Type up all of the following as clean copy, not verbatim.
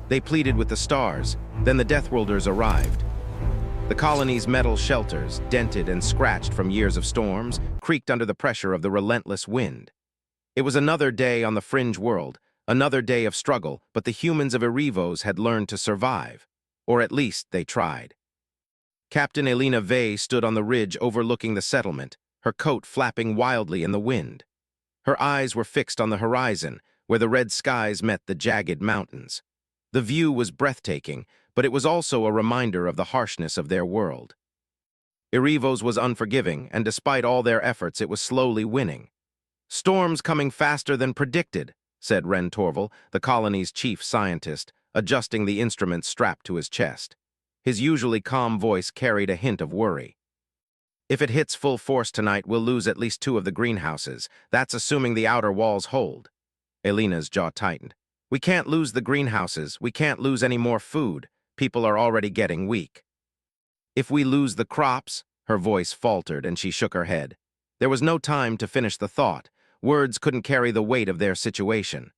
They pleaded with the stars, then the Deathworlders arrived. The colony's metal shelters, dented and scratched from years of storms, creaked under the pressure of the relentless wind. It was another day on the fringe world, another day of struggle, but the humans of Erivos had learned to survive. Or at least they tried. Captain Elena Vey stood on the ridge overlooking the settlement, her coat flapping wildly in the wind. Her eyes were fixed on the horizon, where the red skies met the jagged mountains. The view was breathtaking, but it was also a reminder of the harshness of their world. Erivos was unforgiving, and despite all their efforts, it was slowly winning. "Storms coming faster than predicted," said Ren Torval, the colony's chief scientist, adjusting the instrument strapped to his chest. His usually calm voice carried a hint of worry. "If it hits full force tonight, we'll lose at least 2 of the greenhouses. That's assuming the outer walls hold." Elena's jaw tightened. "We can't lose the greenhouses. We can't lose any more food. People are already getting weak." "If we lose the crops," her voice faltered and she shook her head. There was no time to finish the thought. Words couldn't carry the weight of their situation.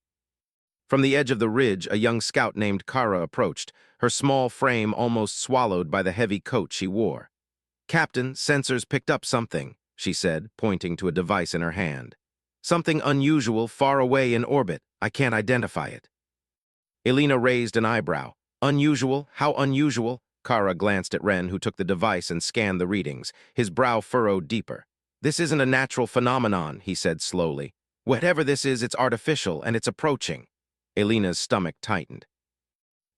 From the edge of the ridge, a young scout named Kara approached, her small frame almost swallowed by the heavy coat she wore. "Captain, sensors picked up something," she said, pointing to a device in her hand. "Something unusual far away in orbit. I can't identify it." Elena raised an eyebrow. "Unusual? How unusual?" Kara glanced at Ren, who took the device and scanned the readings, his brow furrowed deeper. "This isn't a natural phenomenon," he said slowly. "Whatever this is, it's artificial, and it's approaching." Elena's stomach tightened.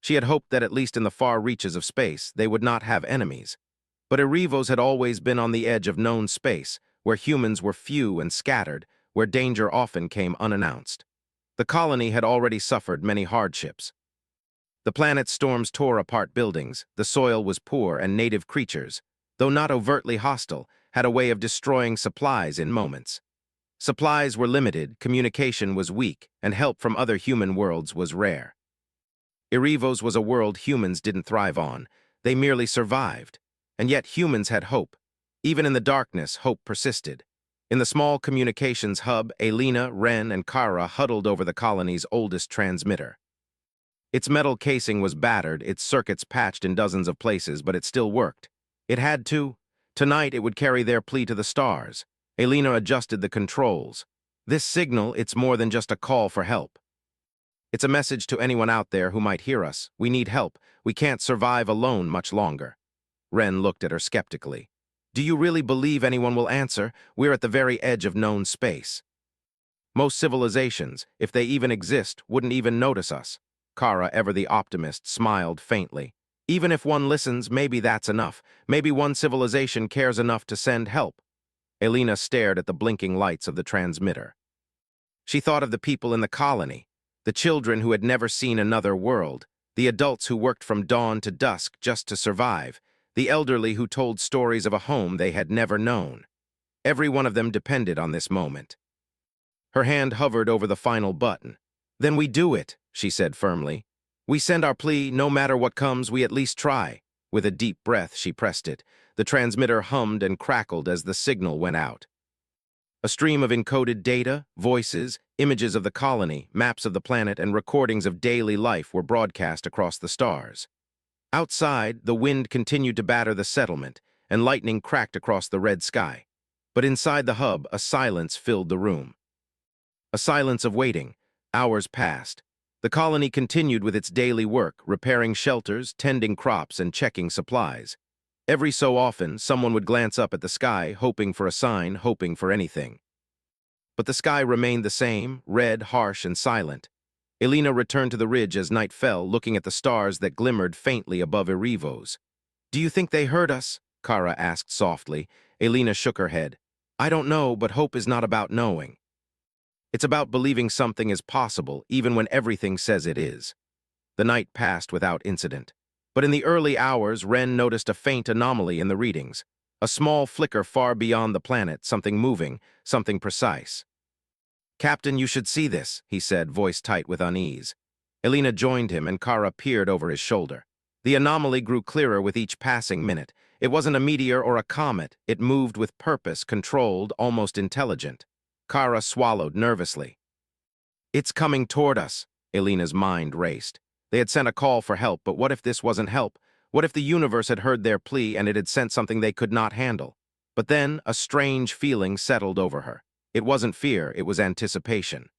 She had hoped that at least in the far reaches of space, they would not have enemies. But Erivos had always been on the edge of known space, where humans were few and scattered, where danger often came unannounced. The colony had already suffered many hardships. The planet's storms tore apart buildings, the soil was poor, and native creatures, though not overtly hostile, had a way of destroying supplies in moments. Supplies were limited, communication was weak, and help from other human worlds was rare. Erivos was a world humans didn't thrive on. They merely survived. And yet humans had hope. Even in the darkness, hope persisted. In the small communications hub, Elena, Ren, and Kara huddled over the colony's oldest transmitter. Its metal casing was battered, its circuits patched in dozens of places, but it still worked. It had to. Tonight it would carry their plea to the stars. Elena adjusted the controls. "This signal, it's more than just a call for help. It's a message to anyone out there who might hear us. We need help. We can't survive alone much longer." Ren looked at her skeptically. "Do you really believe anyone will answer? We're at the very edge of known space. Most civilizations, if they even exist, wouldn't even notice us." Kara, ever the optimist, smiled faintly. "Even if one listens, maybe that's enough. Maybe one civilization cares enough to send help." Elena stared at the blinking lights of the transmitter. She thought of the people in the colony, the children who had never seen another world, the adults who worked from dawn to dusk just to survive, the elderly who told stories of a home they had never known. Every one of them depended on this moment. Her hand hovered over the final button. "Then we do it," she said firmly. "We send our plea, no matter what comes, we at least try." With a deep breath, she pressed it. The transmitter hummed and crackled as the signal went out. A stream of encoded data, voices, images of the colony, maps of the planet, and recordings of daily life were broadcast across the stars. Outside, the wind continued to batter the settlement, and lightning cracked across the red sky. But inside the hub, a silence filled the room. A silence of waiting. Hours passed. The colony continued with its daily work, repairing shelters, tending crops, and checking supplies. Every so often, someone would glance up at the sky, hoping for a sign, hoping for anything. But the sky remained the same, red, harsh, and silent. Elena returned to the ridge as night fell, looking at the stars that glimmered faintly above Erivos. "Do you think they heard us?" Kara asked softly. Elena shook her head. "I don't know, but hope is not about knowing. It's about believing something is possible, even when everything says it is." The night passed without incident. But in the early hours, Ren noticed a faint anomaly in the readings. A small flicker far beyond the planet, something moving, something precise. "Captain, you should see this," he said, voice tight with unease. Elena joined him, and Kara peered over his shoulder. The anomaly grew clearer with each passing minute. It wasn't a meteor or a comet. It moved with purpose, controlled, almost intelligent. Kara swallowed nervously. "It's coming toward us." Elena's mind raced. They had sent a call for help, but what if this wasn't help? What if the universe had heard their plea and it had sent something they could not handle? But then a strange feeling settled over her. It wasn't fear, it was anticipation.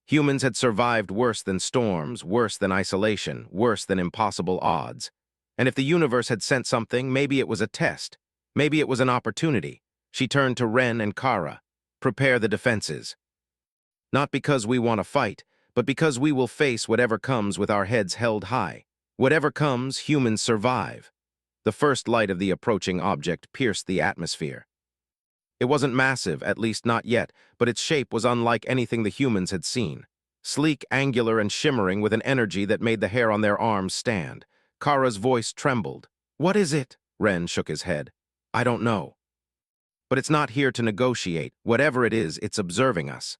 Humans had survived worse than storms, worse than isolation, worse than impossible odds. And if the universe had sent something, maybe it was a test. Maybe it was an opportunity. She turned to Ren and Kara. Prepare the defenses. Not because we want to fight, but because we will face whatever comes with our heads held high. Whatever comes, humans survive. The first light of the approaching object pierced the atmosphere. It wasn't massive, at least not yet, but its shape was unlike anything the humans had seen. Sleek, angular, and shimmering with an energy that made the hair on their arms stand. Kara's voice trembled. "What is it?" Ren shook his head. "I don't know. But it's not here to negotiate. Whatever it is, it's observing us."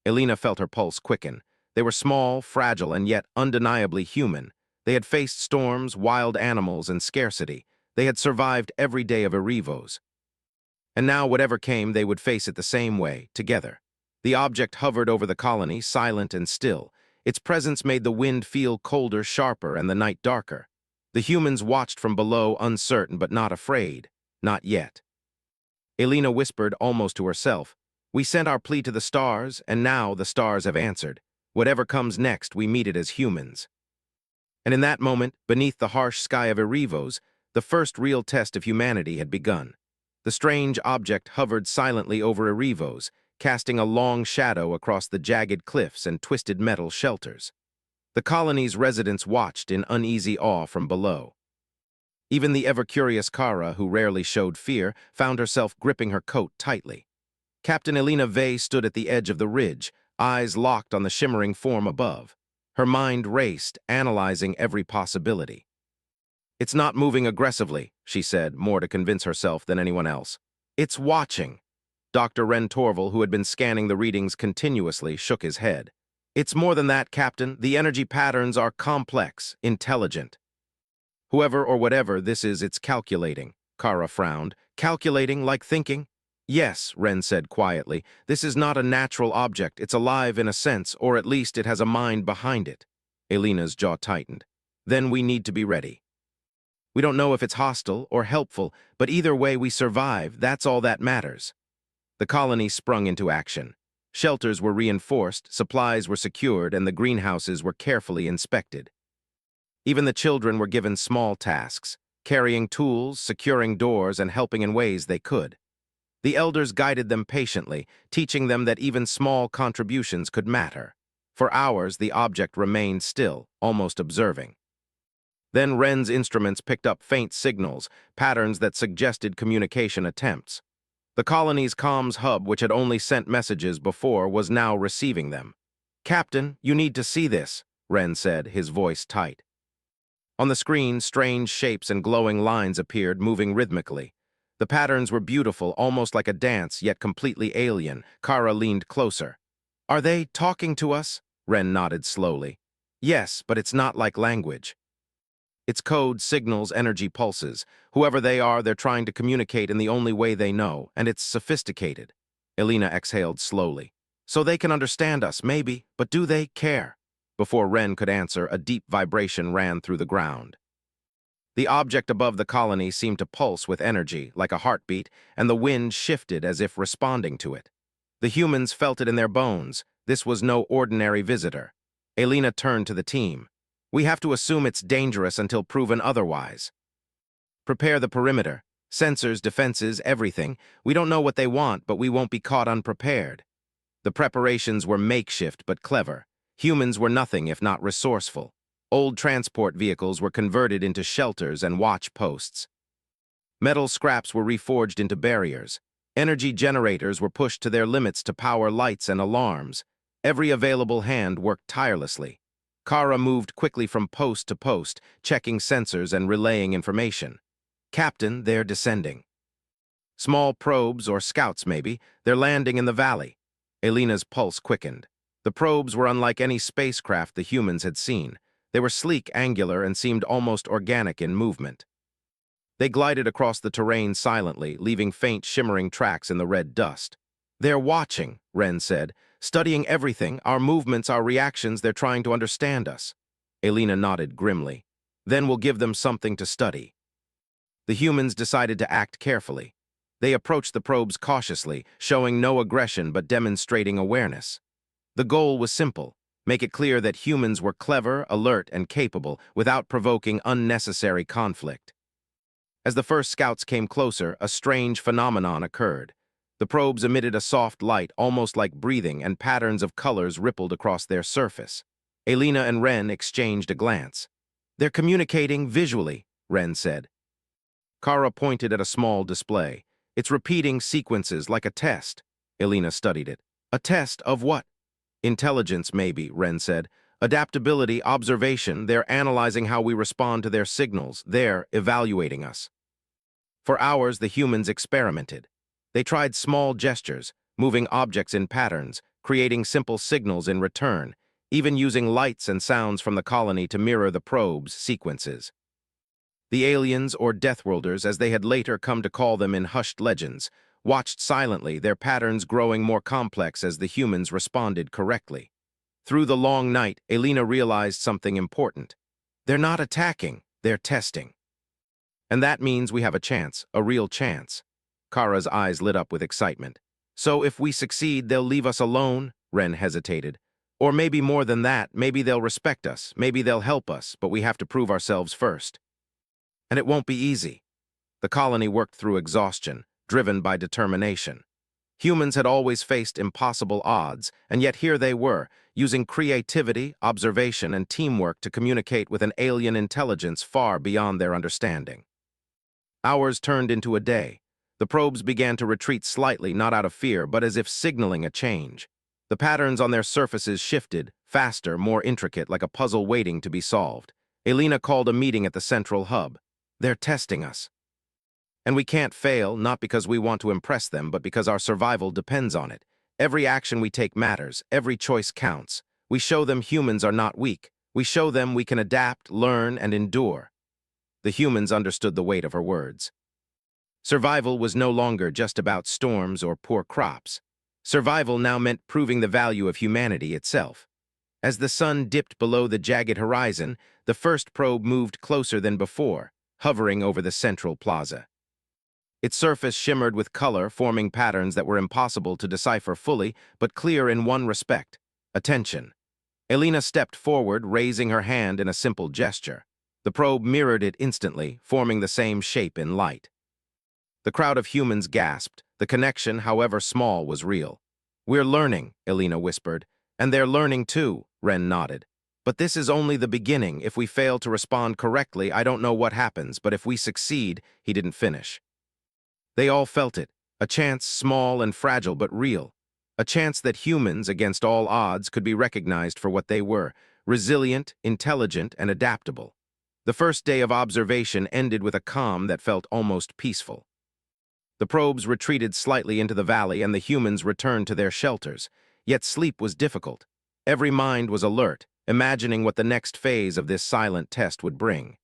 Elena felt her pulse quicken. They were small, fragile, and yet undeniably human. They had faced storms, wild animals, and scarcity. They had survived every day of Erivos. And now, whatever came, they would face it the same way, together. The object hovered over the colony, silent and still. Its presence made the wind feel colder, sharper, and the night darker. The humans watched from below, uncertain but not afraid. Not yet. Elena whispered almost to herself, "We sent our plea to the stars, and now the stars have answered. Whatever comes next, we meet it as humans." And in that moment, beneath the harsh sky of Erivos, the first real test of humanity had begun. The strange object hovered silently over Erivos, casting a long shadow across the jagged cliffs and twisted metal shelters. The colony's residents watched in uneasy awe from below. Even the ever-curious Kara, who rarely showed fear, found herself gripping her coat tightly. Captain Elena Vey stood at the edge of the ridge, eyes locked on the shimmering form above. Her mind raced, analyzing every possibility. "It's not moving aggressively," she said, more to convince herself than anyone else. "It's watching." Dr. Ren Torval, who had been scanning the readings continuously, shook his head. "It's more than that, Captain. The energy patterns are complex, intelligent. Whoever or whatever this is, it's calculating." Kara frowned. "Calculating like thinking?" "Yes," Ren said quietly. "This is not a natural object. It's alive in a sense, or at least it has a mind behind it." Elena's jaw tightened. "Then we need to be ready. We don't know if it's hostile or helpful, but either way we survive. That's all that matters." The colony sprung into action. Shelters were reinforced, supplies were secured, and the greenhouses were carefully inspected. Even the children were given small tasks, carrying tools, securing doors, and helping in ways they could. The elders guided them patiently, teaching them that even small contributions could matter. For hours, the object remained still, almost observing. Then Ren's instruments picked up faint signals, patterns that suggested communication attempts. The colony's comms hub, which had only sent messages before, was now receiving them. "Captain, you need to see this," Ren said, his voice tight. On the screen, strange shapes and glowing lines appeared, moving rhythmically. The patterns were beautiful, almost like a dance, yet completely alien. Kara leaned closer. "Are they talking to us?" Ren nodded slowly. "Yes, but it's not like language. It's code, signals, energy pulses. Whoever they are, they're trying to communicate in the only way they know, and it's sophisticated." Elena exhaled slowly. "So they can understand us, maybe, but do they care?" Before Ren could answer, a deep vibration ran through the ground. The object above the colony seemed to pulse with energy, like a heartbeat, and the wind shifted as if responding to it. The humans felt it in their bones. This was no ordinary visitor. Elena turned to the team. "We have to assume it's dangerous until proven otherwise. Prepare the perimeter. Sensors, defenses, everything. We don't know what they want, but we won't be caught unprepared." The preparations were makeshift but clever. Humans were nothing if not resourceful. Old transport vehicles were converted into shelters and watch posts. Metal scraps were reforged into barriers. Energy generators were pushed to their limits to power lights and alarms. Every available hand worked tirelessly. Kara moved quickly from post to post, checking sensors and relaying information. "Captain, they're descending." "Small probes, or scouts maybe. They're landing in the valley." Elena's pulse quickened. The probes were unlike any spacecraft the humans had seen. They were sleek, angular, and seemed almost organic in movement. They glided across the terrain silently, leaving faint, shimmering tracks in the red dust. "They're watching," Ren said, "studying everything, our movements, our reactions. They're trying to understand us." Elena nodded grimly. Then we'll give them something to study. The humans decided to act carefully. They approached the probes cautiously, showing no aggression but demonstrating awareness. The goal was simple: make it clear that humans were clever, alert, and capable without provoking unnecessary conflict. As the first scouts came closer, a strange phenomenon occurred. The probes emitted a soft light, almost like breathing, and patterns of colors rippled across their surface. Elena and Ren exchanged a glance. "They're communicating visually," Ren said. Kara pointed at a small display. "It's repeating sequences like a test." Elena studied it. "A test of what?" "Intelligence, maybe," Ren said. "Adaptability, observation, they're analyzing how we respond to their signals. They're evaluating us." For hours, the humans experimented. They tried small gestures, moving objects in patterns, creating simple signals in return, even using lights and sounds from the colony to mirror the probe's sequences. The aliens, or Deathworlders, as they had later come to call them in hushed legends, watched silently, their patterns growing more complex as the humans responded correctly. Through the long night, Elena realized something important. They're not attacking, they're testing. And that means we have a chance, a real chance. Kara's eyes lit up with excitement. "So if we succeed, they'll leave us alone?" Ren hesitated. "Or maybe more than that, maybe they'll respect us, maybe they'll help us, but we have to prove ourselves first." And it won't be easy. The colony worked through exhaustion, driven by determination. Humans had always faced impossible odds, and yet here they were, using creativity, observation, and teamwork to communicate with an alien intelligence far beyond their understanding. Hours turned into a day. The probes began to retreat slightly, not out of fear, but as if signaling a change. The patterns on their surfaces shifted, faster, more intricate, like a puzzle waiting to be solved. Elena called a meeting at the central hub. "They're testing us. And we can't fail, not because we want to impress them, but because our survival depends on it. Every action we take matters, every choice counts. We show them humans are not weak. We show them we can adapt, learn, and endure." The humans understood the weight of her words. Survival was no longer just about storms or poor crops. Survival now meant proving the value of humanity itself. As the sun dipped below the jagged horizon, the first probe moved closer than before, hovering over the central plaza. Its surface shimmered with color, forming patterns that were impossible to decipher fully, but clear in one respect: attention. Elena stepped forward, raising her hand in a simple gesture. The probe mirrored it instantly, forming the same shape in light. The crowd of humans gasped. The connection, however small, was real. "We're learning," Elena whispered. "And they're learning too," Ren nodded. "But this is only the beginning. If we fail to respond correctly, I don't know what happens, but if we succeed," he didn't finish. They all felt it, a chance small and fragile but real. A chance that humans, against all odds, could be recognized for what they were: resilient, intelligent, and adaptable. The first day of observation ended with a calm that felt almost peaceful. The probes retreated slightly into the valley and the humans returned to their shelters. Yet sleep was difficult. Every mind was alert, imagining what the next phase of this silent test would bring.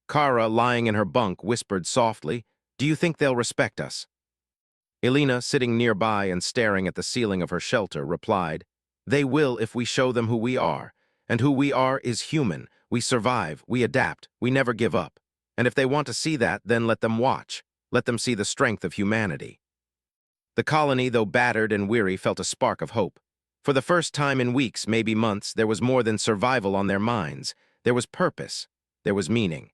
Kara, lying in her bunk, whispered softly, "Do you think they'll respect us?" Elena, sitting nearby and staring at the ceiling of her shelter, replied, "They will if we show them who we are. And who we are is human. We survive, we adapt, we never give up. And if they want to see that, then let them watch. Let them see the strength of humanity." The colony, though battered and weary, felt a spark of hope. For the first time in weeks, maybe months, there was more than survival on their minds. There was purpose. There was meaning.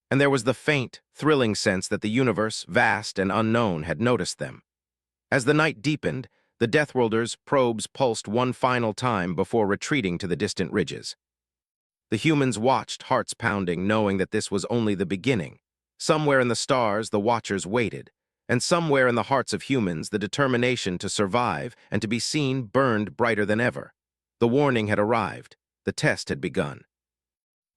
And there was the faint, thrilling sense that the universe, vast and unknown, had noticed them. As the night deepened, the Deathworlders' probes pulsed one final time before retreating to the distant ridges. The humans watched, hearts pounding, knowing that this was only the beginning. Somewhere in the stars, the watchers waited. And somewhere in the hearts of humans, the determination to survive and to be seen burned brighter than ever. The warning had arrived. The test had begun.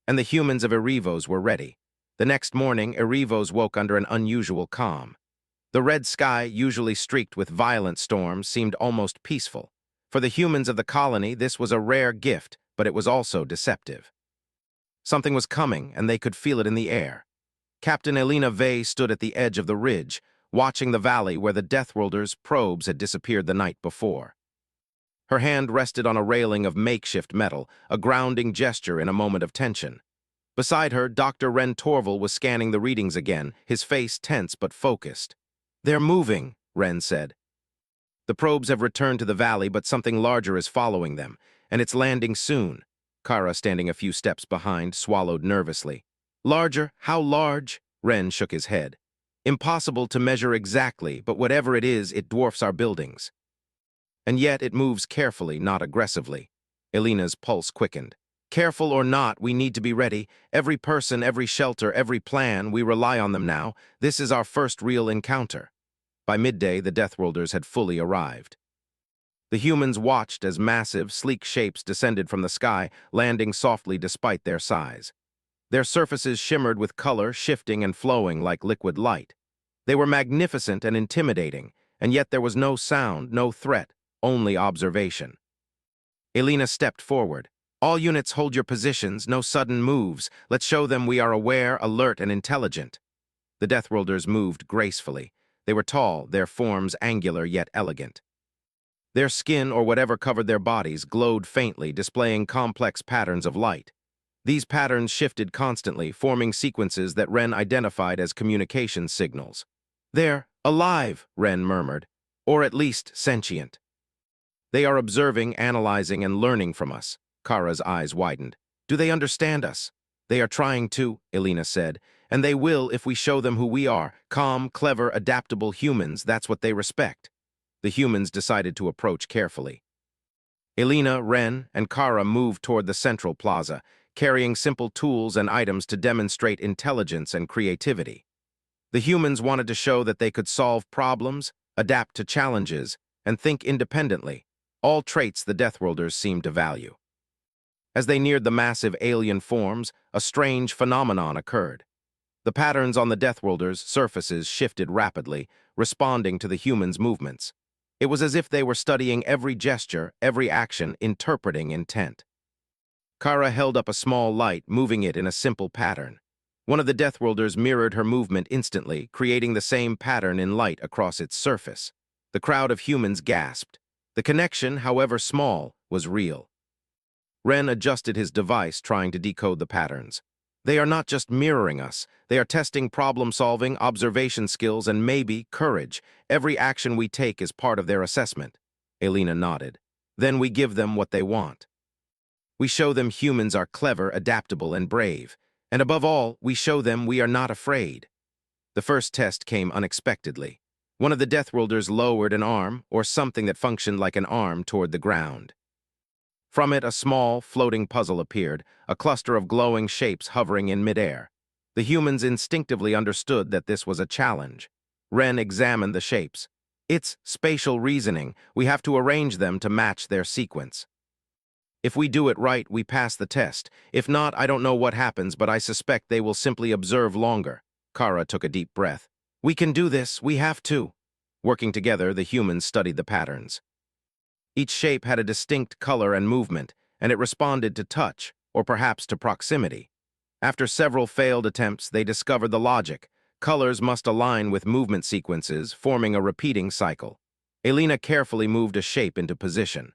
And the humans of Erivos were ready. The next morning, Erivos woke under an unusual calm. The red sky, usually streaked with violent storms, seemed almost peaceful. For the humans of the colony, this was a rare gift, but it was also deceptive. Something was coming, and they could feel it in the air. Captain Elena Vey stood at the edge of the ridge, watching the valley where the Deathworlders' probes had disappeared the night before. Her hand rested on a railing of makeshift metal, a grounding gesture in a moment of tension. Beside her, Dr. Ren Torval was scanning the readings again, his face tense but focused. "They're moving," Ren said. "The probes have returned to the valley, but something larger is following them, and it's landing soon." Kara, standing a few steps behind, swallowed nervously. "Larger? How large?" Ren shook his head. "Impossible to measure exactly, but whatever it is, it dwarfs our buildings. And yet it moves carefully, not aggressively." Elena's pulse quickened. "Careful or not, we need to be ready. Every person, every shelter, every plan, we rely on them now. This is our first real encounter." By midday, the Deathworlders had fully arrived. The humans watched as massive, sleek shapes descended from the sky, landing softly despite their size. Their surfaces shimmered with color, shifting and flowing like liquid light. They were magnificent and intimidating, and yet there was no sound, no threat, only observation. Elena stepped forward. "All units, hold your positions, no sudden moves. Let's show them we are aware, alert, and intelligent." The Deathworlders moved gracefully. They were tall, their forms angular yet elegant. Their skin, or whatever covered their bodies, glowed faintly, displaying complex patterns of light. These patterns shifted constantly, forming sequences that Ren identified as communication signals. "They're alive," Ren murmured, "or at least sentient. They are observing, analyzing, and learning from us." Kara's eyes widened. "Do they understand us?" "They are trying to," Elena said, "and they will if we show them who we are. Calm, clever, adaptable humans, that's what they respect." The humans decided to approach carefully. Elena, Ren, and Kara moved toward the central plaza, carrying simple tools and items to demonstrate intelligence and creativity. The humans wanted to show that they could solve problems, adapt to challenges, and think independently, all traits the Deathworlders seemed to value. As they neared the massive alien forms, a strange phenomenon occurred. The patterns on the Deathworlders' surfaces shifted rapidly, responding to the humans' movements. It was as if they were studying every gesture, every action, interpreting intent. Kara held up a small light, moving it in a simple pattern. One of the Deathworlders mirrored her movement instantly, creating the same pattern in light across its surface. The crowd of humans gasped. The connection, however small, was real. Ren adjusted his device, trying to decode the patterns. "They are not just mirroring us. They are testing problem-solving, observation skills, and maybe courage. Every action we take is part of their assessment." Elena nodded. "Then we give them what they want. We show them humans are clever, adaptable, and brave. And above all, we show them we are not afraid." The first test came unexpectedly. One of the Deathworlders lowered an arm, or something that functioned like an arm, toward the ground. From it, a small, floating puzzle appeared, a cluster of glowing shapes hovering in midair. The humans instinctively understood that this was a challenge. Ren examined the shapes. "It's spatial reasoning. We have to arrange them to match their sequence. If we do it right, we pass the test. If not, I don't know what happens, but I suspect they will simply observe longer." Kara took a deep breath. "We can do this. We have to." Working together, the humans studied the patterns. Each shape had a distinct color and movement, and it responded to touch, or perhaps to proximity. After several failed attempts, they discovered the logic. Colors must align with movement sequences, forming a repeating cycle. Elena carefully moved a shape into position.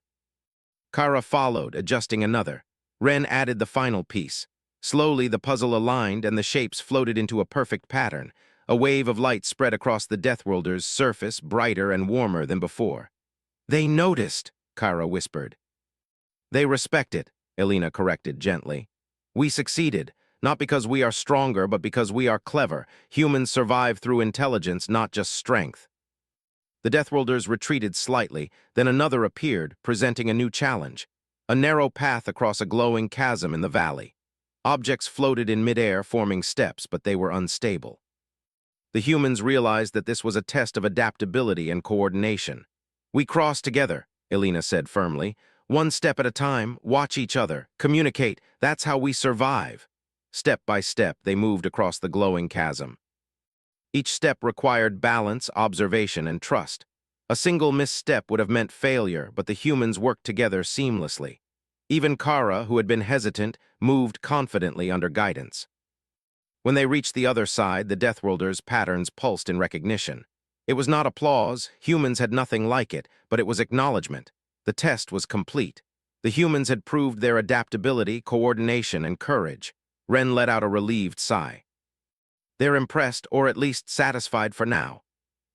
Kara followed, adjusting another. Ren added the final piece. Slowly, the puzzle aligned, and the shapes floated into a perfect pattern. A wave of light spread across the Deathworlders' surface, brighter and warmer than before. "They noticed," Kara whispered. "They respect it," Elena corrected gently. "We succeeded, not because we are stronger, but because we are clever. Humans survive through intelligence, not just strength." The Deathworlders retreated slightly, then another appeared, presenting a new challenge. A narrow path across a glowing chasm in the valley. Objects floated in midair, forming steps, but they were unstable. The humans realized that this was a test of adaptability and coordination. "We cross together," Elena said firmly. "One step at a time, watch each other, communicate. That's how we survive." Step by step, they moved across the glowing chasm. Each step required balance, observation, and trust. A single misstep would have meant failure, but the humans worked together seamlessly. Even Kara, who had been hesitant, moved confidently under guidance. When they reached the other side, the Deathworlders' patterns pulsed in recognition. It was not applause, humans had nothing like it, but it was acknowledgement. The test was complete. The humans had proved their adaptability, coordination, and courage. Ren let out a relieved sigh. They're impressed, or at least satisfied for now.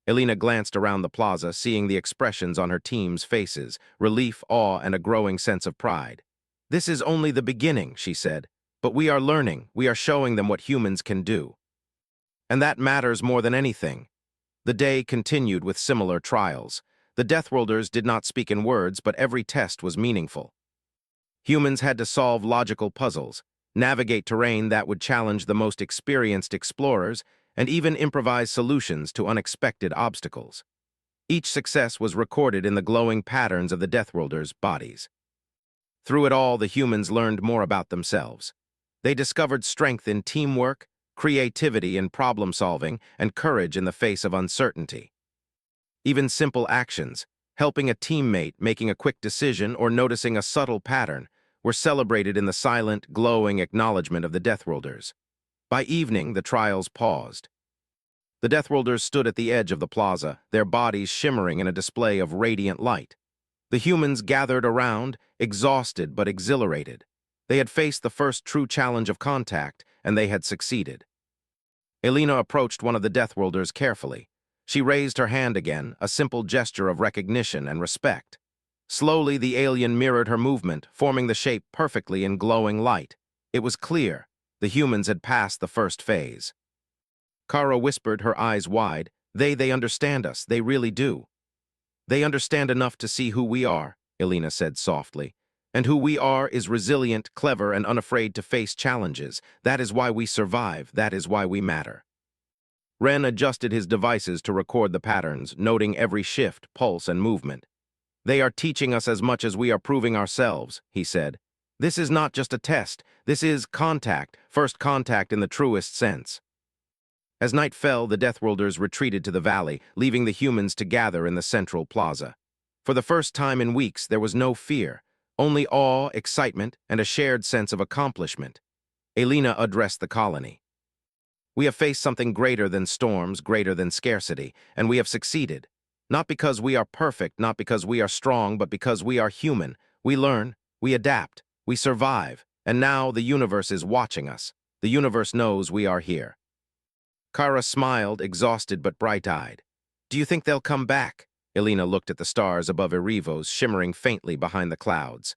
Elena glanced around the plaza, seeing the expressions on her team's faces, relief, awe, and a growing sense of pride. This is only the beginning, she said. But we are learning, we are showing them what humans can do. And that matters more than anything. The day continued with similar trials. The Deathworlders did not speak in words, but every test was meaningful. Humans had to solve logical puzzles, navigate terrain that would challenge the most experienced explorers, and even improvise solutions to unexpected obstacles. Each success was recorded in the glowing patterns of the Deathworlders' bodies. Through it all, the humans learned more about themselves. They discovered strength in teamwork, creativity in problem-solving, and courage in the face of uncertainty. Even simple actions, helping a teammate, making a quick decision, or noticing a subtle pattern, were celebrated in the silent, glowing acknowledgement of the Deathworlders. By evening, the trials paused. The Deathworlders stood at the edge of the plaza, their bodies shimmering in a display of radiant light. The humans gathered around, exhausted but exhilarated. They had faced the first true challenge of contact, and they had succeeded. Elena approached one of the Deathworlders carefully. She raised her hand again, a simple gesture of recognition and respect. Slowly, the alien mirrored her movement, forming the shape perfectly in glowing light. It was clear. The humans had passed the first phase. Kara whispered, her eyes wide. They understand us. They really do. They understand enough to see who we are, Elena said softly. And who we are is resilient, clever, and unafraid to face challenges. That is why we survive. That is why we matter. Ren adjusted his devices to record the patterns, noting every shift, pulse, and movement. They are teaching us as much as we are proving ourselves, he said. This is not just a test. This is contact, first contact in the truest sense. As night fell, the Deathworlders retreated to the valley, leaving the humans to gather in the central plaza. For the first time in weeks, there was no fear, only awe, excitement, and a shared sense of accomplishment. Elena addressed the colony. We have faced something greater than storms, greater than scarcity, and we have succeeded. Not because we are perfect, not because we are strong, but because we are human. We learn, we adapt, we survive, and now the universe is watching us. The universe knows we are here. Kara smiled, exhausted but bright-eyed. Do you think they'll come back? Elena looked at the stars above Erivos, shimmering faintly behind the clouds.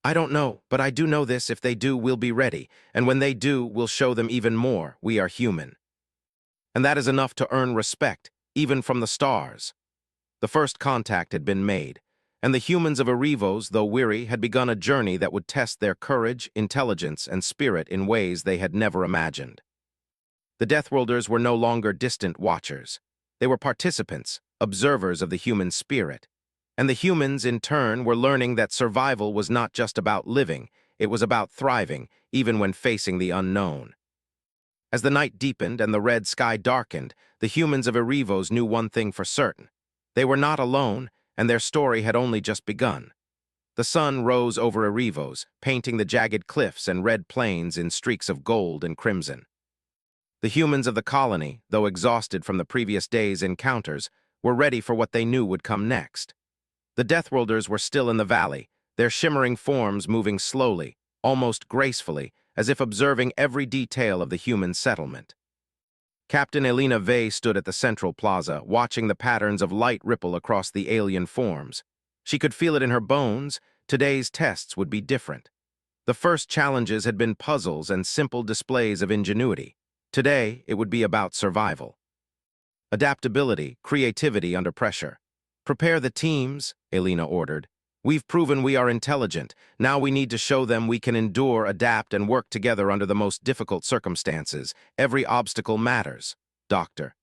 I don't know, but I do know this: if they do, we'll be ready, and when they do, we'll show them even more. We are human. And that is enough to earn respect, even from the stars. The first contact had been made, and the humans of Erivos, though weary, had begun a journey that would test their courage, intelligence, and spirit in ways they had never imagined. The Deathworlders were no longer distant watchers. They were participants, observers of the human spirit. And the humans, in turn, were learning that survival was not just about living, it was about thriving, even when facing the unknown. As the night deepened and the red sky darkened, the humans of Erivos knew one thing for certain. They were not alone, and their story had only just begun. The sun rose over Erivos, painting the jagged cliffs and red plains in streaks of gold and crimson. The humans of the colony, though exhausted from the previous day's encounters, were ready for what they knew would come next. The Deathworlders were still in the valley, their shimmering forms moving slowly, almost gracefully, as if observing every detail of the human settlement. Captain Elena Vey stood at the central plaza, watching the patterns of light ripple across the alien forms. She could feel it in her bones. Today's tests would be different. The first challenges had been puzzles and simple displays of ingenuity. Today, it would be about survival. Adaptability, creativity under pressure. Prepare the teams, Elena ordered. We've proven we are intelligent. Now we need to show them we can endure, adapt, and work together under the most difficult circumstances. Every obstacle matters, Doctor.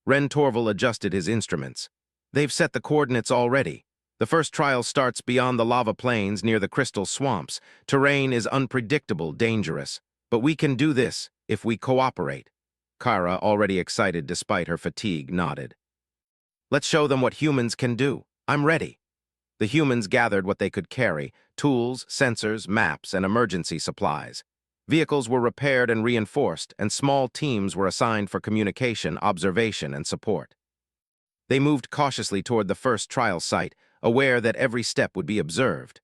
Ren Torval adjusted his instruments. They've set the coordinates already. The first trial starts beyond the lava plains near the crystal swamps. Terrain is unpredictable, dangerous. But we can do this if we cooperate. Kara, already excited despite her fatigue, nodded. Let's show them what humans can do. I'm ready. The humans gathered what they could carry: tools, sensors, maps, and emergency supplies. Vehicles were repaired and reinforced, and small teams were assigned for communication, observation, and support. They moved cautiously toward the first trial site, aware that every step would be observed.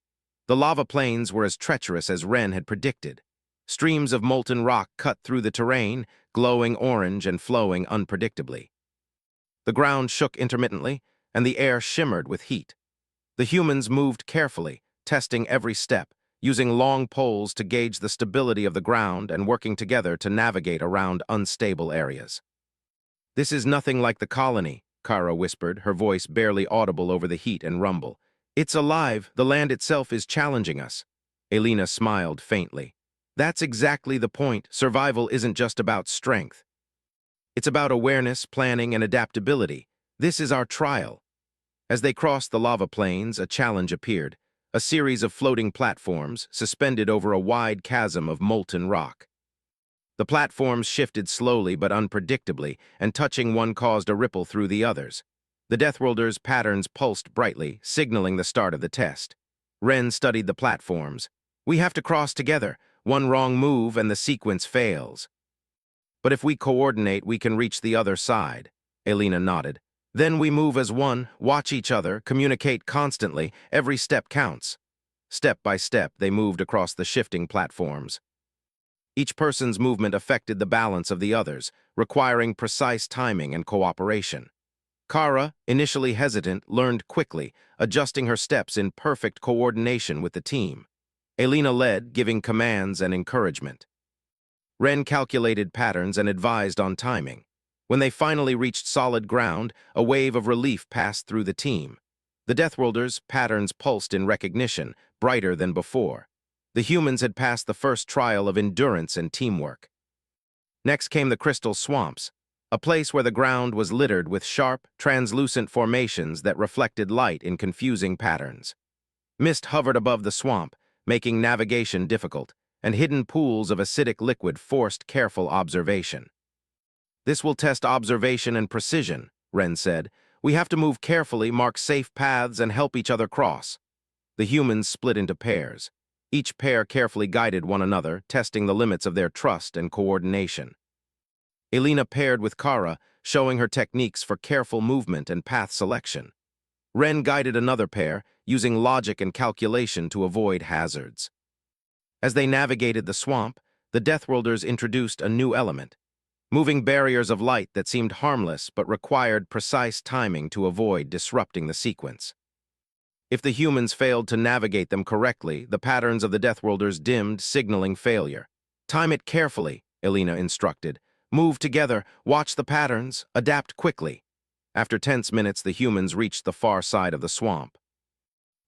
The lava plains were as treacherous as Ren had predicted. Streams of molten rock cut through the terrain, glowing orange and flowing unpredictably. The ground shook intermittently, and the air shimmered with heat. The humans moved carefully, testing every step, using long poles to gauge the stability of the ground and working together to navigate around unstable areas. "This is nothing like the colony," Kara whispered, her voice barely audible over the heat and rumble. "It's alive. The land itself is challenging us." Elena smiled faintly. "That's exactly the point. Survival isn't just about strength. It's about awareness, planning, and adaptability. This is our trial." As they crossed the lava plains, a challenge appeared, a series of floating platforms suspended over a wide chasm of molten rock. The platforms shifted slowly but unpredictably, and touching one caused a ripple through the others. The Deathworlders' patterns pulsed brightly, signaling the start of the test. Ren studied the platforms. "We have to cross together. One wrong move and the sequence fails." "But if we coordinate, we can reach the other side," Elena nodded. "Then we move as one, watch each other, communicate constantly. Every step counts." Step by step, they moved across the shifting platforms. Each person's movement affected the balance of the others, requiring precise timing and cooperation. Kara, initially hesitant, learned quickly, adjusting her steps in perfect coordination with the team. Elena led, giving commands and encouragement. Ren calculated patterns and advised on timing. When they finally reached solid ground, a wave of relief passed through the team. The Deathworlders' patterns pulsed in recognition, brighter than before. The humans had passed the first trial of endurance and teamwork. Next came the crystal swamps, a place where the ground was littered with sharp, translucent formations that reflected light in confusing patterns. Mist hovered above the swamp, making navigation difficult, and hidden pools of acidic liquid forced careful observation. "This will test observation and precision," Ren said. "We have to move carefully, mark safe paths, and help each other cross." The humans split into pairs. Each pair carefully guided one another, testing the limits of their trust and coordination. Elena paired with Kara, showing her techniques for careful movement and path selection. Ren guided another pair, using logic and calculation to avoid hazards. As they navigated the swamp, the Deathworlders introduced a new element, moving barriers of light that seemed harmless but required precise timing to avoid disrupting the sequence. If the humans failed to navigate them correctly, the patterns of the Deathworlders dimmed, signaling failure. "Time it carefully," Elena instructed. "Move together, watch the patterns, adapt quickly." After tense minutes, the humans reached the far side of the swamp.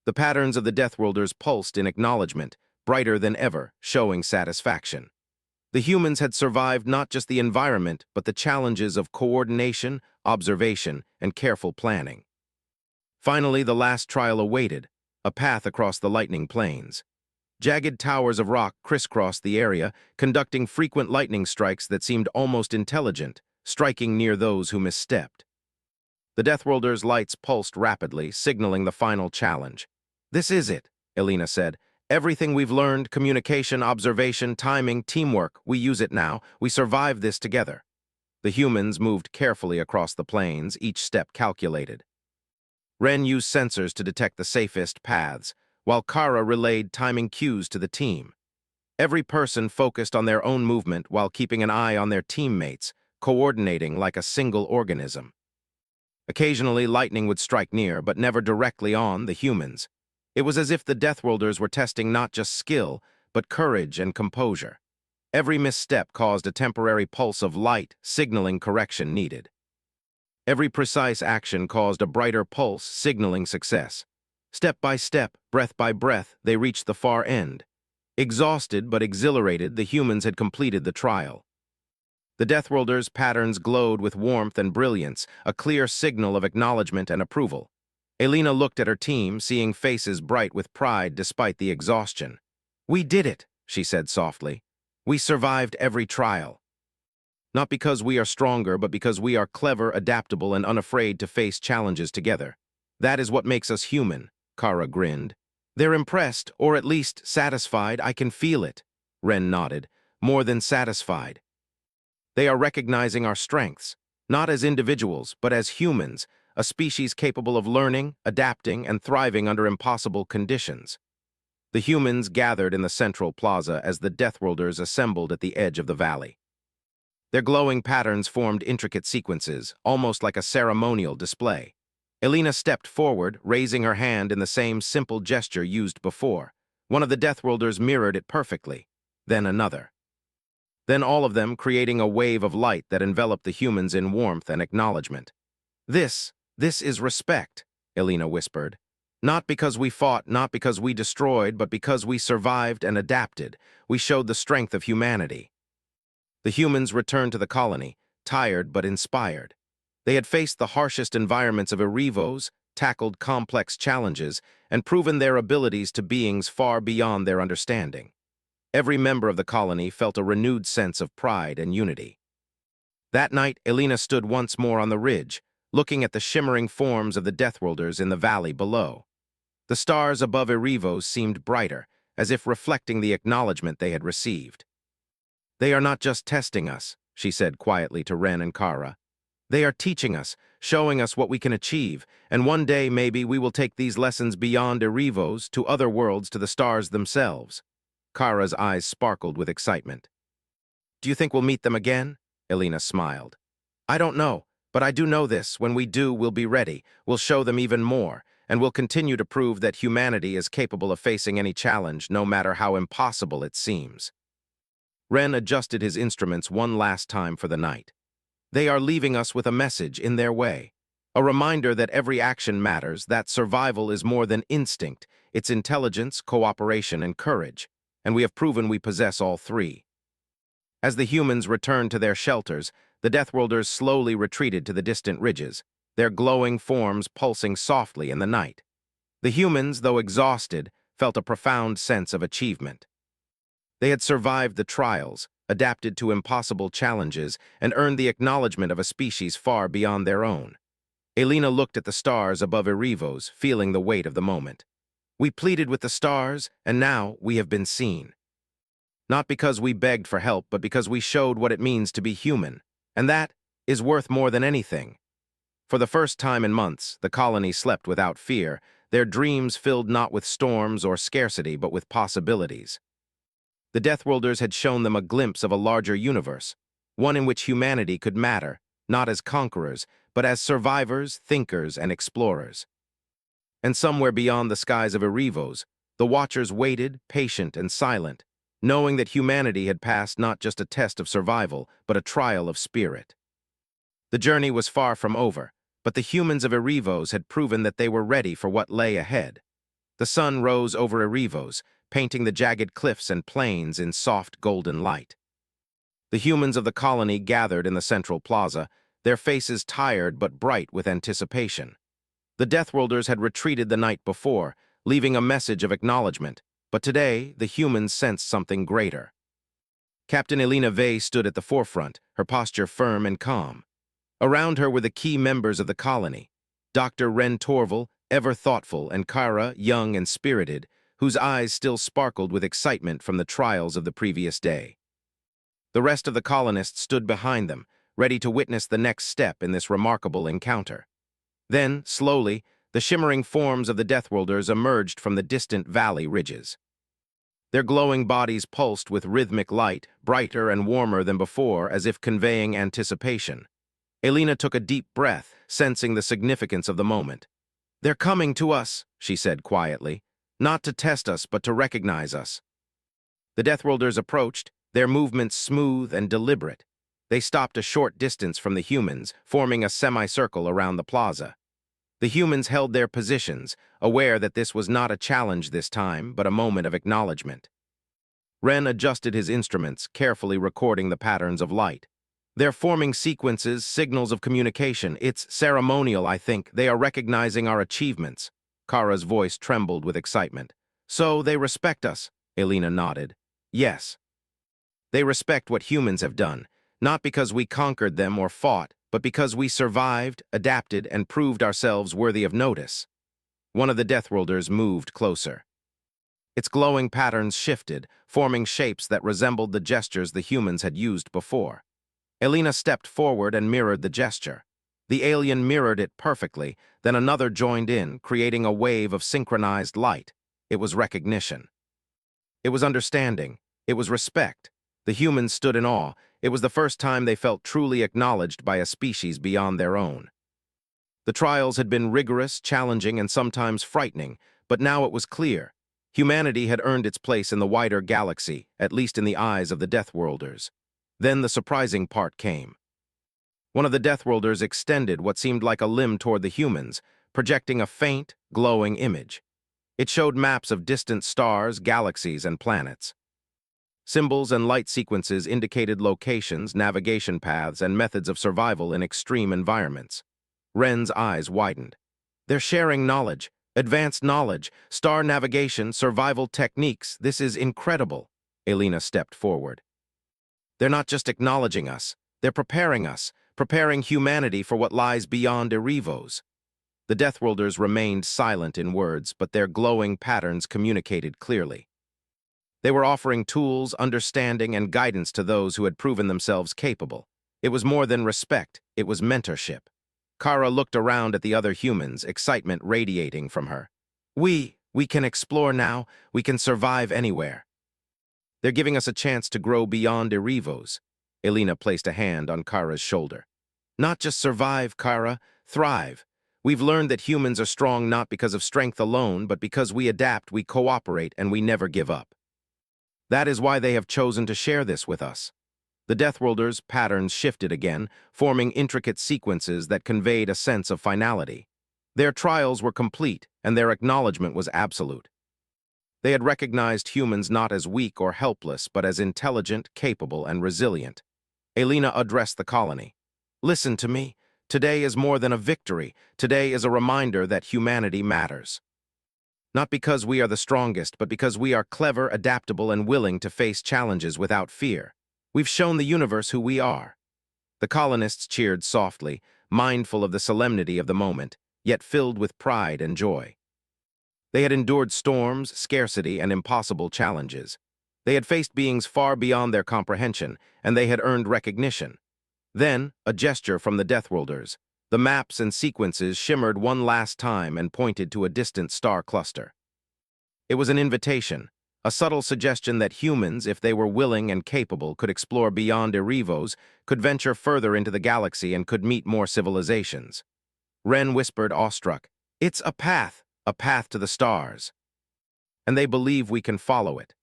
The patterns of the Deathworlders pulsed in acknowledgement, brighter than ever, showing satisfaction. The humans had survived not just the environment, but the challenges of coordination, observation, and careful planning. Finally, the last trial awaited, a path across the lightning plains. Jagged towers of rock crisscrossed the area, conducting frequent lightning strikes that seemed almost intelligent, striking near those who misstepped. The Deathworlders' lights pulsed rapidly, signaling the final challenge. "This is it," Elena said. "Everything we've learned, communication, observation, timing, teamwork, we use it now. We survived this together." The humans moved carefully across the plains, each step calculated. Ren used sensors to detect the safest paths, while Kara relayed timing cues to the team. Every person focused on their own movement while keeping an eye on their teammates, coordinating like a single organism. Occasionally, lightning would strike near, but never directly on the humans. It was as if the Deathworlders were testing not just skill, but courage and composure. Every misstep caused a temporary pulse of light, signaling correction needed. Every precise action caused a brighter pulse, signaling success. Step by step, breath by breath, they reached the far end. Exhausted but exhilarated, the humans had completed the trial. The Deathworlders' patterns glowed with warmth and brilliance, a clear signal of acknowledgement and approval. Elena looked at her team, seeing faces bright with pride despite the exhaustion. "We did it," she said softly. "We survived every trial. Not because we are stronger, but because we are clever, adaptable, and unafraid to face challenges together. That is what makes us human," Kara grinned. "They're impressed, or at least satisfied. I can feel it." Ren nodded. "More than satisfied. They are recognizing our strengths, not as individuals, but as humans, a species capable of learning, adapting, and thriving under impossible conditions. The humans gathered in the central plaza as the Deathworlders assembled at the edge of the valley. Their glowing patterns formed intricate sequences, almost like a ceremonial display. Elena stepped forward, raising her hand in the same simple gesture used before. One of the Deathworlders mirrored it perfectly, then another. Then all of them creating a wave of light that enveloped the humans in warmth and acknowledgement. This is respect, Elena whispered. Not because we fought, not because we destroyed, but because we survived and adapted. We showed the strength of humanity. The humans returned to the colony, tired but inspired. They had faced the harshest environments of Erivos, tackled complex challenges, and proven their abilities to beings far beyond their understanding. Every member of the colony felt a renewed sense of pride and unity. That night, Elena stood once more on the ridge, looking at the shimmering forms of the Deathworlders in the valley below. The stars above Erivos seemed brighter, as if reflecting the acknowledgement they had received. "They are not just testing us," she said quietly to Ren and Kara. "They are teaching us, showing us what we can achieve, and one day maybe we will take these lessons beyond Erivos to other worlds, to the stars themselves." Kara's eyes sparkled with excitement. "Do you think we'll meet them again?" Elena smiled. "I don't know, but I do know this. When we do, we'll be ready. We'll show them even more, and we'll continue to prove that humanity is capable of facing any challenge, no matter how impossible it seems." Ren adjusted his instruments one last time for the night. "They are leaving us with a message in their way. A reminder that every action matters, that survival is more than instinct. It's intelligence, cooperation, and courage. And we have proven we possess all three." As the humans returned to their shelters, the Deathworlders slowly retreated to the distant ridges, their glowing forms pulsing softly in the night. The humans, though exhausted, felt a profound sense of achievement. They had survived the trials, adapted to impossible challenges, and earned the acknowledgement of a species far beyond their own. Elena looked at the stars above Erivos, feeling the weight of the moment. "We pleaded with the stars, and now we have been seen. Not because we begged for help, but because we showed what it means to be human. And that is worth more than anything." For the first time in months, the colony slept without fear, their dreams filled not with storms or scarcity, but with possibilities. The Deathworlders had shown them a glimpse of a larger universe, one in which humanity could matter, not as conquerors, but as survivors, thinkers, and explorers. And somewhere beyond the skies of Erivos, the Watchers waited, patient and silent, knowing that humanity had passed not just a test of survival, but a trial of spirit. The journey was far from over, but the humans of Erivos had proven that they were ready for what lay ahead. The sun rose over Erivos, painting the jagged cliffs and plains in soft golden light. The humans of the colony gathered in the central plaza, their faces tired but bright with anticipation. The Deathworlders had retreated the night before, leaving a message of acknowledgement, but today the humans sensed something greater. Captain Elena Vey stood at the forefront, her posture firm and calm. Around her were the key members of the colony, Dr. Ren Torval, ever thoughtful, and Kara, young and spirited, whose eyes still sparkled with excitement from the trials of the previous day. The rest of the colonists stood behind them, ready to witness the next step in this remarkable encounter. Then, slowly, the shimmering forms of the Deathworlders emerged from the distant valley ridges. Their glowing bodies pulsed with rhythmic light, brighter and warmer than before, as if conveying anticipation. Elena took a deep breath, sensing the significance of the moment. "They're coming to us," she said quietly, "not to test us, but to recognize us." The Deathworlders approached, their movements smooth and deliberate. They stopped a short distance from the humans, forming a semicircle around the plaza. The humans held their positions, aware that this was not a challenge this time, but a moment of acknowledgement. Ren adjusted his instruments, carefully recording the patterns of light. "They're forming sequences, signals of communication. It's ceremonial, I think. They are recognizing our achievements." Kara's voice trembled with excitement. "So they respect us," Elena nodded. "Yes. They respect what humans have done, not because we conquered them or fought, but because we survived, adapted, and proved ourselves worthy of notice." One of the Deathworlders moved closer. Its glowing patterns shifted, forming shapes that resembled the gestures the humans had used before. Elena stepped forward and mirrored the gesture. The alien mirrored it perfectly, then another joined in, creating a wave of synchronized light. It was recognition. It was understanding. It was respect. The humans stood in awe. It was the first time they felt truly acknowledged by a species beyond their own. The trials had been rigorous, challenging, and sometimes frightening, but now it was clear. Humanity had earned its place in the wider galaxy, at least in the eyes of the Deathworlders. Then the surprising part came. One of the Deathworlders extended what seemed like a limb toward the humans, projecting a faint, glowing image. It showed maps of distant stars, galaxies, and planets. Symbols and light sequences indicated locations, navigation paths, and methods of survival in extreme environments. Ren's eyes widened. They're sharing knowledge, advanced knowledge, star navigation, survival techniques. This is incredible. Elena stepped forward. They're not just acknowledging us, they're preparing us, preparing humanity for what lies beyond Erevos. The Deathworlders remained silent in words, but their glowing patterns communicated clearly. They were offering tools, understanding, and guidance to those who had proven themselves capable. It was more than respect, it was mentorship. Kara looked around at the other humans, excitement radiating from her. We can explore now, we can survive anywhere. They're giving us a chance to grow beyond Erevos. Elena placed a hand on Kara's shoulder. Not just survive, Kara, thrive. We've learned that humans are strong not because of strength alone, but because we adapt, we cooperate, and we never give up. That is why they have chosen to share this with us. The Deathworlders' patterns shifted again, forming intricate sequences that conveyed a sense of finality. Their trials were complete, and their acknowledgement was absolute. They had recognized humans not as weak or helpless, but as intelligent, capable, and resilient. Elena addressed the colony. Listen to me. Today is more than a victory. Today is a reminder that humanity matters. Not because we are the strongest, but because we are clever, adaptable, and willing to face challenges without fear. We've shown the universe who we are. The colonists cheered softly, mindful of the solemnity of the moment, yet filled with pride and joy. They had endured storms, scarcity, and impossible challenges. They had faced beings far beyond their comprehension, and they had earned recognition. Then, a gesture from the Deathworlders. The maps and sequences shimmered one last time and pointed to a distant star cluster. It was an invitation, a subtle suggestion that humans, if they were willing and capable, could explore beyond Erevos, could venture further into the galaxy, and could meet more civilizations. Ren whispered, awestruck, "It's a path to the stars. And they believe we can follow it."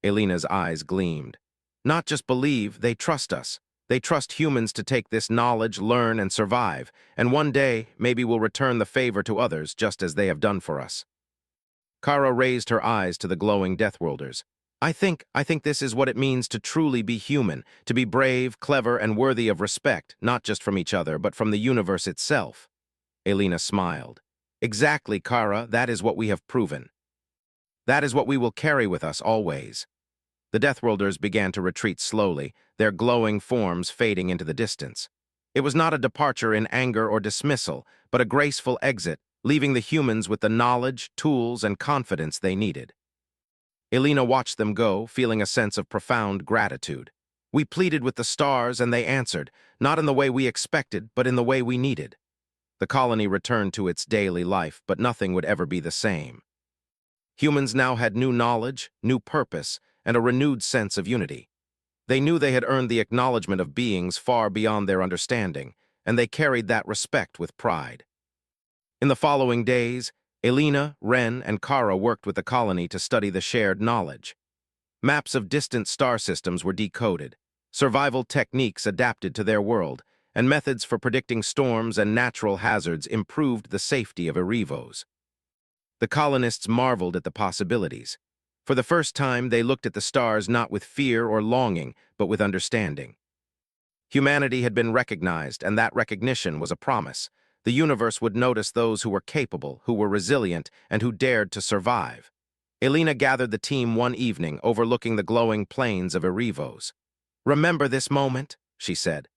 Elena's eyes gleamed. Not just believe, they trust us. They trust humans to take this knowledge, learn, and survive, and one day, maybe we'll return the favor to others just as they have done for us. Kara raised her eyes to the glowing Deathworlders. I think this is what it means to truly be human, to be brave, clever, and worthy of respect, not just from each other, but from the universe itself. Elena smiled. Exactly, Kara, that is what we have proven. That is what we will carry with us always. The Deathworlders began to retreat slowly, their glowing forms fading into the distance. It was not a departure in anger or dismissal, but a graceful exit, leaving the humans with the knowledge, tools, and confidence they needed. Elena watched them go, feeling a sense of profound gratitude. We pleaded with the stars, and they answered, not in the way we expected, but in the way we needed. The colony returned to its daily life, but nothing would ever be the same. Humans now had new knowledge, new purpose, and a renewed sense of unity. They knew they had earned the acknowledgement of beings far beyond their understanding, and they carried that respect with pride. In the following days, Elena, Ren, and Kara worked with the colony to study the shared knowledge. Maps of distant star systems were decoded, survival techniques adapted to their world, and methods for predicting storms and natural hazards improved the safety of Erevos. The colonists marveled at the possibilities. For the first time, they looked at the stars not with fear or longing, but with understanding. Humanity had been recognized, and that recognition was a promise. The universe would notice those who were capable, who were resilient, and who dared to survive. Elena gathered the team one evening, overlooking the glowing plains of Erevos. "Remember this moment," she said.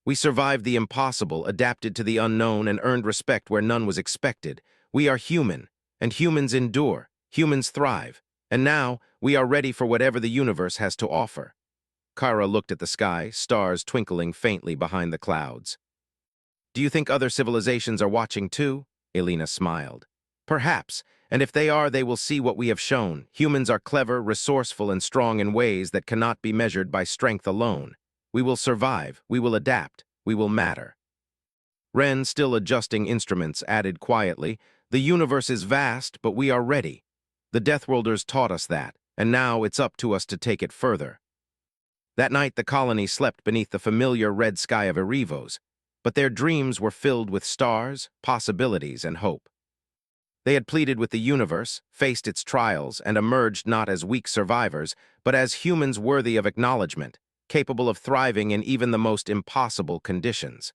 "We survived the impossible, adapted to the unknown, and earned respect where none was expected. We are human, and humans endure, humans thrive. And now, we are ready for whatever the universe has to offer." Kara looked at the sky, stars twinkling faintly behind the clouds. Do you think other civilizations are watching too? Elena smiled. Perhaps, and if they are, they will see what we have shown. Humans are clever, resourceful, and strong in ways that cannot be measured by strength alone. We will survive, we will adapt, we will matter. Ren, still adjusting instruments, added quietly, "The universe is vast, but we are ready. The Deathworlders taught us that, and now it's up to us to take it further." That night, the colony slept beneath the familiar red sky of Erevos, but their dreams were filled with stars, possibilities, and hope. They had pleaded with the universe, faced its trials, and emerged not as weak survivors, but as humans worthy of acknowledgement, capable of thriving in even the most impossible conditions.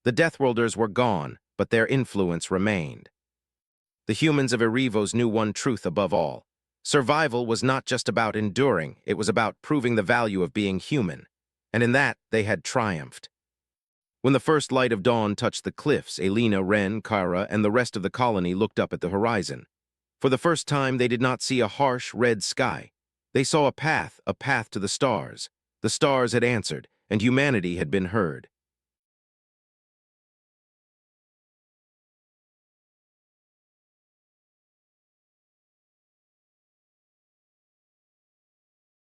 The Deathworlders were gone, but their influence remained. The humans of Erevos knew one truth above all. Survival was not just about enduring, it was about proving the value of being human. And in that, they had triumphed. When the first light of dawn touched the cliffs, Elena, Ren, Kara, and the rest of the colony looked up at the horizon. For the first time, they did not see a harsh, red sky. They saw a path to the stars. The stars had answered, and humanity had been heard.